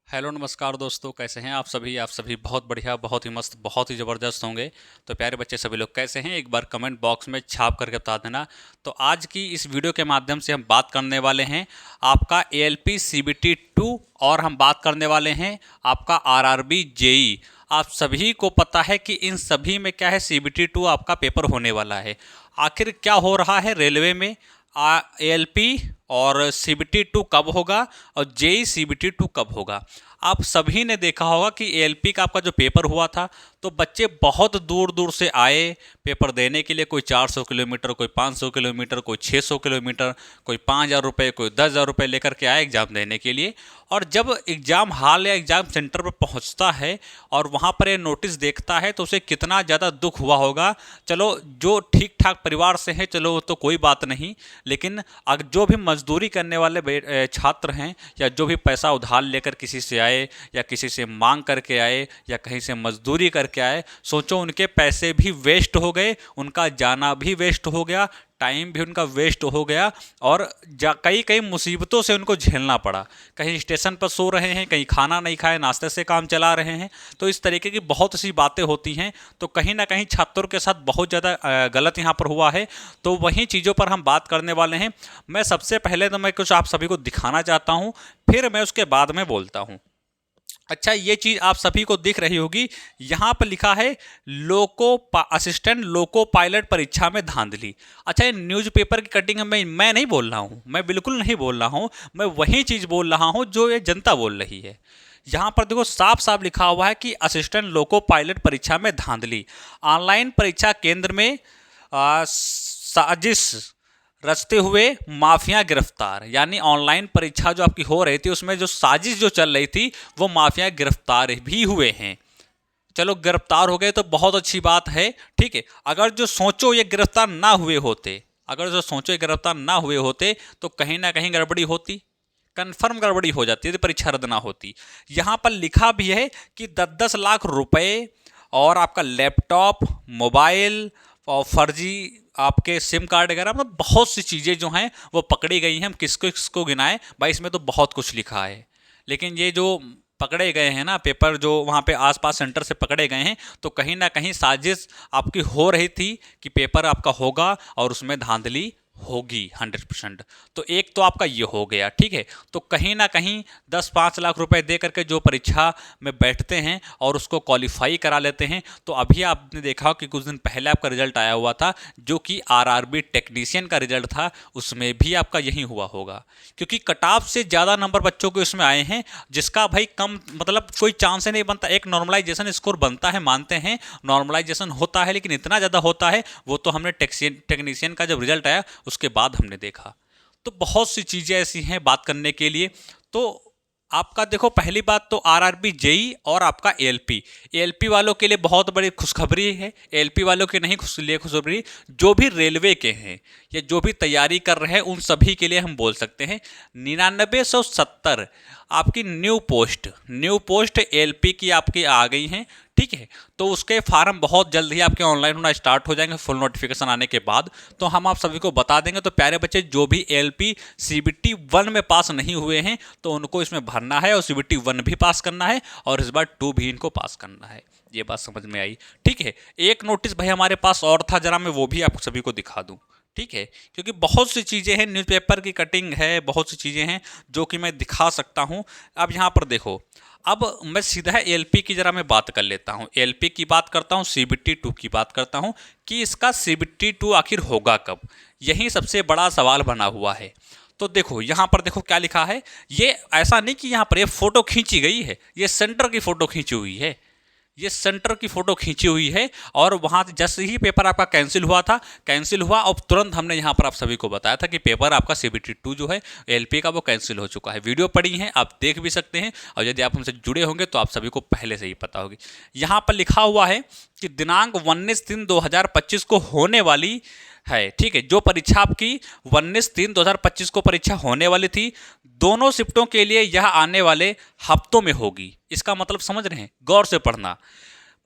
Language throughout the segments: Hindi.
हेलो नमस्कार दोस्तों, कैसे हैं आप सभी बहुत बढ़िया, बहुत ही मस्त, बहुत ही ज़बरदस्त होंगे। तो प्यारे बच्चे सभी लोग कैसे हैं, एक बार कमेंट बॉक्स में छाप करके बता देना। तो आज की इस वीडियो के माध्यम से हम बात करने वाले हैं आपका एएलपी सीबीटी 2 और हम बात करने वाले हैं आपका आरआरबी जेई। आप सभी को पता है कि इन सभी में क्या है, सीबीटी 2 आपका पेपर होने वाला है। आखिर क्या हो रहा है रेलवे में, एएलपी और सीबीटी 2 कब होगा और जेई सीबीटी 2 कब होगा। आप सभी ने देखा होगा कि एएलपी का आपका जो पेपर हुआ था, तो बच्चे बहुत दूर दूर से आए पेपर देने के लिए। कोई 400 किलोमीटर, कोई 500 किलोमीटर, कोई 600 किलोमीटर, कोई 5,000 रुपये, कोई 10,000 रुपये लेकर के आए एग्ज़ाम देने के लिए। और जब एग्ज़ाम हॉल या एग्ज़ाम सेंटर पर पहुंचता है और वहां पर ये नोटिस देखता है तो उसे कितना ज़्यादा दुख हुआ होगा। चलो, जो ठीक ठाक परिवार से हैं चलो वो तो कोई बात नहीं, लेकिन अगर जो भी मजदूरी करने वाले छात्र हैं या जो भी पैसा उधार लेकर किसी से आए या किसी से मांग करके आए या कहीं से मजदूरी करके आए, सोचो उनके पैसे भी वेस्ट हो गए, उनका जाना भी वेस्ट हो गया, टाइम भी उनका वेस्ट हो गया और कई कई मुसीबतों से उनको झेलना पड़ा। कहीं स्टेशन पर सो रहे हैं, कहीं खाना नहीं खाए, नाश्ते से काम चला रहे हैं। तो इस तरीके की बहुत सी बातें होती हैं। तो कहीं ना कहीं छात्रों के साथ बहुत ज़्यादा गलत यहाँ पर हुआ है। तो वहीं चीज़ों पर हम बात करने वाले हैं। मैं सबसे पहले तो मैं कुछ आप सभी को दिखाना चाहता हूँ, फिर मैं उसके बाद में बोलता हूँ। अच्छा, ये चीज़ आप सभी को दिख रही होगी, यहाँ पर लिखा है असिस्टेंट लोको पायलट परीक्षा में धांधली। अच्छा, ये न्यूज़पेपर की कटिंग मैं नहीं बोल रहा हूँ, मैं बिल्कुल नहीं बोल रहा हूँ, मैं वही चीज़ बोल रहा हूँ जो ये जनता बोल रही है। यहाँ पर देखो साफ साफ लिखा हुआ है कि असिस्टेंट लोको पायलट परीक्षा में धांधली। ऑनलाइन परीक्षा केंद्र में साजिश रचते हुए माफिया गिरफ्तार। यानी ऑनलाइन परीक्षा जो आपकी हो रही थी उसमें जो साजिश जो चल रही थी वो माफिया गिरफ्तार भी हुए हैं। चलो, गिरफ्तार हो गए तो बहुत अच्छी बात है, ठीक है। अगर जो सोचो ये गिरफ्तार ना हुए होते, अगर जो सोचो ये गिरफ्तार ना हुए होते तो कहीं ना कहीं गड़बड़ी होती, कन्फर्म गड़बड़ी हो जाती, यदि परीक्षा रद्द ना होती। यहाँ पर लिखा भी है कि 10-10 लाख रुपए और आपका लैपटॉप, मोबाइल और फर्जी आपके सिम कार्ड वगैरह, मतलब बहुत सी चीज़ें जो हैं वो पकड़ी गई हैं। हम किसको किसको गिनाएं भाई, इसमें तो बहुत कुछ लिखा है। लेकिन ये जो पकड़े गए हैं ना पेपर, जो वहाँ पे आसपास सेंटर से पकड़े गए हैं, तो कहीं ना कहीं साजिश आपकी हो रही थी कि पेपर आपका होगा और उसमें धांधली होगी 100%। तो एक तो आपका ये हो गया, ठीक है। तो कहीं ना कहीं 10-5 लाख रुपए दे करके जो परीक्षा में बैठते हैं और उसको क्वालिफाई करा लेते हैं। तो अभी आपने देखा कि कुछ दिन पहले आपका रिजल्ट आया हुआ था जो कि आरआरबी टेक्नीशियन का रिजल्ट था, उसमें भी आपका यही हुआ होगा। क्योंकि कट ऑफ से ज़्यादा नंबर बच्चों को इसमें आए हैं, जिसका भाई कम मतलब कोई चांस ही नहीं बनता। एक नॉर्मलाइजेशन स्कोर बनता है, मानते हैं नॉर्मलाइजेशन होता है, लेकिन इतना ज़्यादा होता है वो तो हमने टेक्नीशियन का जब रिजल्ट आया उसके बाद हमने देखा। तो बहुत सी चीज़ें ऐसी हैं बात करने के लिए। तो आपका देखो, पहली बात तो आरआरबी जेई और आपका एएलपी। एएलपी वालों के लिए बहुत बड़ी खुशखबरी है, एएलपी वालों के नहीं लिए खुशखबरी, जो भी रेलवे के हैं या जो भी तैयारी कर रहे हैं उन सभी के लिए हम बोल सकते हैं। 9970 आपकी न्यू पोस्ट एएलपी की आपकी आ गई हैं, ठीक है। तो उसके फार्म बहुत जल्द ही आपके ऑनलाइन होना स्टार्ट हो जाएंगे फुल नोटिफिकेशन आने के बाद। तो हम आप सभी को बता देंगे। तो प्यारे बच्चे, जो भी एएलपी सीबीटी 1 में पास नहीं हुए हैं तो उनको इसमें भरना है और सीबीटी 1 भी पास करना है और इस बार 2 भी इनको पास करना है। ये बात समझ में आई, ठीक है। एक नोटिस भाई हमारे पास और था, जरा मैं वो भी आप सभी को दिखा दूँ, ठीक है। क्योंकि बहुत सी चीज़ें हैं, न्यूज़पेपर की कटिंग है, बहुत सी चीज़ें हैं जो कि मैं दिखा सकता हूँ। अब यहाँ पर देखो, अब मैं सीधा एएलपी की जरा मैं बात कर लेता हूँ, एएलपी की बात करता हूँ, सीबीटी 2 की बात करता हूँ कि इसका सीबीटी 2 आखिर होगा कब, यही सबसे बड़ा सवाल बना हुआ है। तो देखो यहाँ पर देखो क्या लिखा है। ये ऐसा नहीं कि यहाँ पर ये फोटो खींची गई है, ये सेंटर की फोटो खींची हुई है, ये सेंटर की फोटो खींची हुई है। और वहाँ जैसे ही पेपर आपका कैंसिल हुआ और तुरंत हमने यहाँ पर आप सभी को बताया था कि पेपर आपका सीबीटी 2 जो है एएलपी का वो कैंसिल हो चुका है। वीडियो पड़ी है, आप देख भी सकते हैं, और यदि आप हमसे जुड़े होंगे तो आप सभी को पहले से ही पता होगी। यहाँ पर लिखा हुआ है कि दिनांक 19/3/2025 को होने वाली है, ठीक है। जो परीक्षा आपकी 19/3/2025 को परीक्षा होने वाली थी, दोनों शिफ्टों के लिए यह आने वाले हफ्तों में होगी। इसका मतलब समझ रहे हैं, गौर से पढ़ना।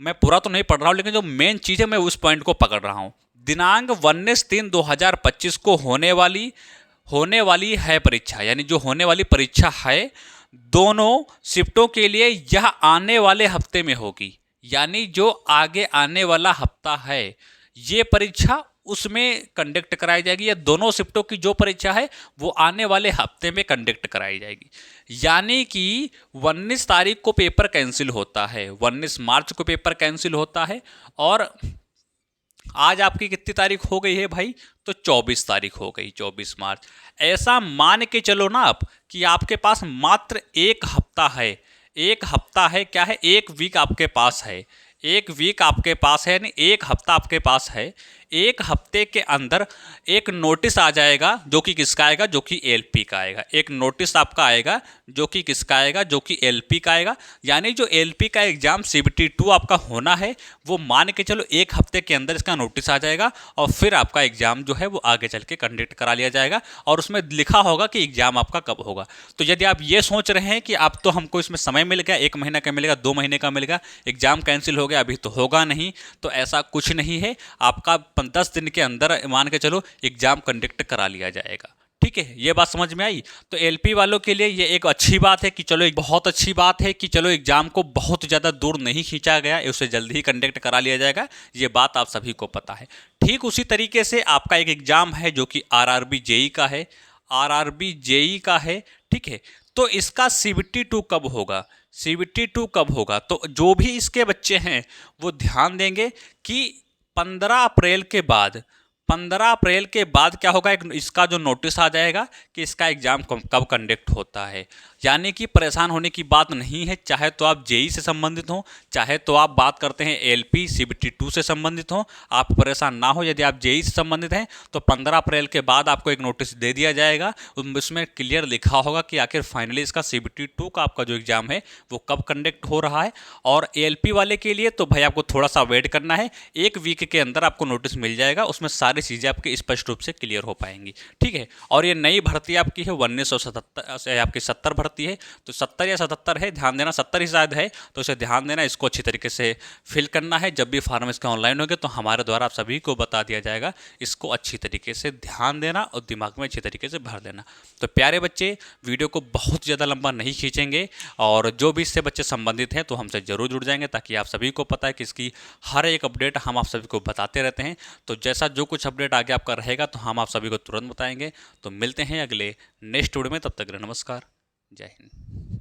मैं पूरा तो नहीं पढ़ रहा हूँ, लेकिन जो मेन चीज़ है मैं उस पॉइंट को पकड़ रहा हूँ। दिनांक 19/3/2025 को होने वाली है परीक्षा, यानी जो होने वाली परीक्षा है दोनों शिफ्टों के लिए यह आने वाले हफ्ते में होगी, यानी जो आगे आने वाला हफ्ता है ये परीक्षा उसमें कंडक्ट कराई जाएगी, या दोनों शिफ्टों की जो परीक्षा है वो आने वाले हफ्ते में कंडक्ट कराई जाएगी। यानी कि 19 तारीख को पेपर कैंसिल होता है, 19 मार्च को पेपर कैंसिल होता है, और आज आपकी कितनी तारीख हो गई है भाई, तो 24 तारीख हो गई, 24 मार्च। ऐसा मान के चलो ना आप कि आपके पास मात्र एक हफ्ता है, एक हफ्ता है, क्या है, एक वीक आपके पास है, एक वीक आपके पास है, यानी एक हफ्ता आपके पास है। एक हफ्ते के अंदर एक नोटिस आ जाएगा जो कि किसका आएगा, जो कि एलपी का आएगा। एक नोटिस आपका आएगा जो कि किसका आएगा, जो कि एलपी का आएगा। यानी जो एलपी का एग्जाम सीबीटी 2 आपका होना है वो मान के चलो एक हफ्ते के अंदर इसका नोटिस आ जाएगा, और फिर आपका एग्जाम जो है वो आगे चल के कंडक्ट करा लिया जाएगा, और उसमें लिखा होगा कि एग्जाम आपका कब होगा। तो यदि आप ये सोच रहे हैं कि आप तो हमको इसमें समय मिल गया, 1 महीना का मिलेगा, 2 महीने का मिलेगा, एग्जाम कैंसिल हो गया, अभी तो होगा नहीं, तो ऐसा कुछ नहीं है। आपका 10 दिन के अंदर मान के चलो एग्जाम कंडक्ट करा लिया जाएगा। ठीक है, ये बात समझ में आई। तो एलपी वालों के लिए ये एक अच्छी बात है कि चलो, एक बहुत अच्छी बात है कि चलो एग्जाम को बहुत ज़्यादा दूर नहीं खींचा गया, उसे जल्दी ही कंडक्ट करा लिया जाएगा। ये बात आप सभी को पता है। ठीक उसी तरीके से आपका एक एग्जाम है जो कि आरआरबी जेई का है, आरआरबी जेई का है। ठीक है, तो इसका सीबीटी 2 कब होगा, सीबीटी 2 कब होगा, तो जो भी इसके बच्चे हैं वो ध्यान देंगे कि 15 अप्रैल के बाद, 15 अप्रैल के बाद क्या होगा, एक इसका जो नोटिस आ जाएगा कि इसका एग्जाम कब कंडक्ट होता है। यानी कि परेशान होने की बात नहीं है, चाहे तो आप जेई से संबंधित हो, चाहे तो आप बात करते हैं एलपी सीबीटी 2 से संबंधित हो, आप परेशान ना हो। यदि आप जेई से संबंधित हैं तो 15 अप्रैल के बाद आपको एक नोटिस दे दिया जाएगा, उसमें क्लियर लिखा होगा कि आखिर फाइनली इसका सीबीटी 2 का आपका जो एग्जाम है वो कब कंडक्ट हो रहा है। और एलपी वाले के लिए तो भाई आपको थोड़ा सा वेट करना है, एक वीक के अंदर आपको नोटिस मिल जाएगा, उसमें सारी चीज़ें आपकी स्पष्ट रूप से क्लियर हो पाएंगी। ठीक है, और ये नई भर्ती आपकी है 1977 आपकी 70 भर्ती है, तो 70 या 77 है, ध्यान देना, 70 ही शायद है, तो इसे ध्यान देना, इसको अच्छी तरीके से फिल करना है। जब भी फार्म इसका ऑनलाइन होगा तो हमारे द्वारा आप सभी को बता दिया जाएगा, इसको अच्छी तरीके से ध्यान देना और दिमाग में अच्छी तरीके से भर देना। तो प्यारे बच्चे, वीडियो को बहुत ज़्यादा लंबा नहीं खींचेंगे, और जो भी इससे बच्चे संबंधित हैं तो हमसे ज़रूर जुड़ जाएंगे, ताकि आप सभी को पता है कि इसकी हर एक अपडेट हम आप सभी को बताते रहते हैं। तो जैसा जो कुछ अपडेट आगे आपका रहेगा तो हम आप सभी को तुरंत बताएंगे। तो मिलते हैं अगले नेक्स्ट वीडियो में, तब तक नमस्कार, जय हिंद।